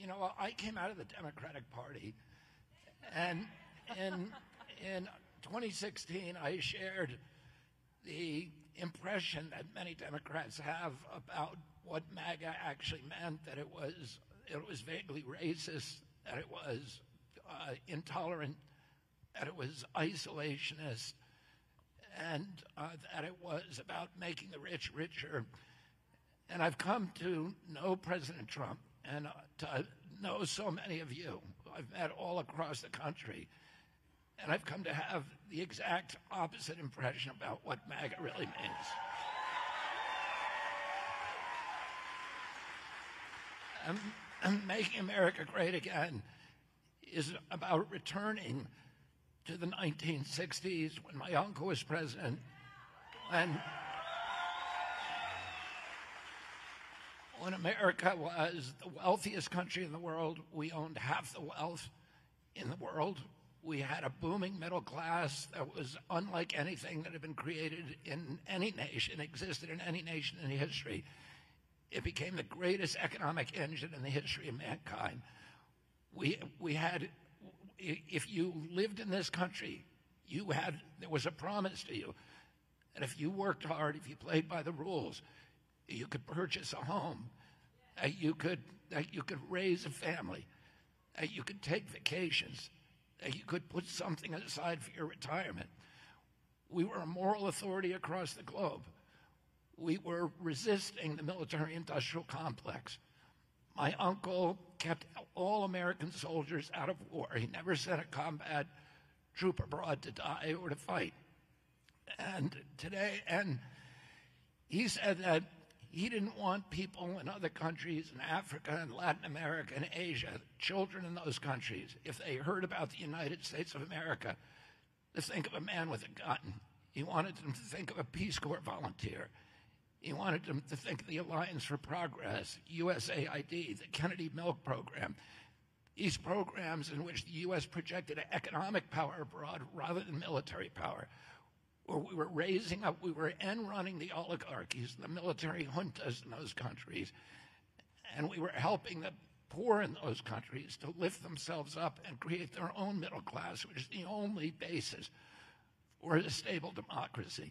know, I came out of the Democratic Party, and in 2016, I shared the impression that many Democrats have about what MAGA actually meant, that it was vaguely racist, that it was intolerant, that it was isolationist, and that it was about making the rich richer. And I've come to know President Trump and to know so many of you. I've met all across the country. And I've come to have the exact opposite impression about what MAGA really means. Making America great again is about returning to the 1960s when my uncle was president, when America was the wealthiest country in the world. We owned half the wealth in the world. We had a booming middle class that was unlike anything that had been created in any nation, existed in any nation in history. It became the greatest economic engine in the history of mankind. We had, if you lived in this country, there was a promise to you that if you worked hard, if you played by the rules, you could purchase a home, that you could raise a family, that you could take vacations, that you could put something aside for your retirement. We were a moral authority across the globe. We were resisting the military-industrial complex. My uncle kept all American soldiers out of war. He never sent a combat troop abroad to die or to fight. And he said that he didn't want people in other countries, in Africa and Latin America and Asia, children in those countries, if they heard about the United States of America, to think of a man with a gun. He wanted them to think of a Peace Corps volunteer. He wanted them to think of the Alliance for Progress, USAID, the Kennedy Milk Program, these programs in which the U.S. projected economic power abroad rather than military power, where we were raising up, we were end-running the oligarchies, the military juntas in those countries, and we were helping the poor in those countries to lift themselves up and create their own middle class, which is the only basis for a stable democracy.